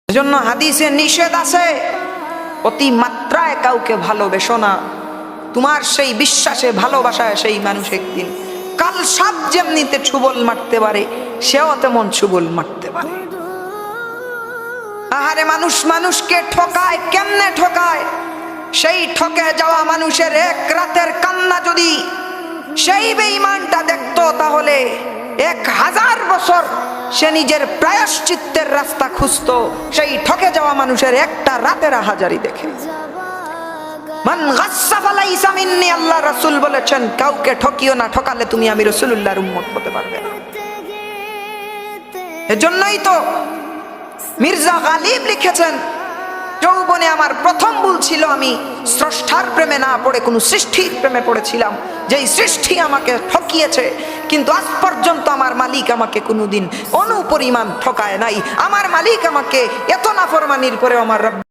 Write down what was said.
এজন্য হাদিসে নিষেধ আছে, অতি মাত্রায় কাউকে ভালোবেসো না। তোমার সেই বিশ্বাসে ভালোবাসায় সেই মানুষ একদিন কাল সাপ যেমনিতে ছুবল মারতে পারে, সেও তেমন ছুবল মারতে পারে। আহারে মানুষ মানুষকে ঠকায়, কেমনে ঠকায়? সেই ঠকে যাওয়া মানুষের এক রাতের কান্না যদি সেই বেঈমানটা দেখতো, তাহলে 1000 বছর সে নিজের প্রায়শ্চিত্তের রাস্তা খুঁজতো। সেই ঠকে যাওয়া মানুষের একটা রাতের হাজারি দেখে। মান গাসসা ফালাইসা মিন্নি, আল্লাহ রাসূল বলেছেন, কাউকে ঠকিও না, ঠকালে তুমি আমি রাসূলুল্লাহর উম্মত হতে পারবে না। এজন্যই তো মির্জা গালিব লিখেছেন, যৌবনে আমার প্রথম ভুল ছিল, আমি স্রষ্টার প্রেমে না পড়ে কোনো সৃষ্টির প্রেমে পড়েছিলাম। যেই সৃষ্টি আমাকে ঠকিয়েছে, কিন্তু আজ পর্যন্ত আমার মালিক আমাকে কোনোদিন অনুপরিমাণ ঠকায় নাই। আমার মালিক আমাকে এত নাফরমানির পরেও আমার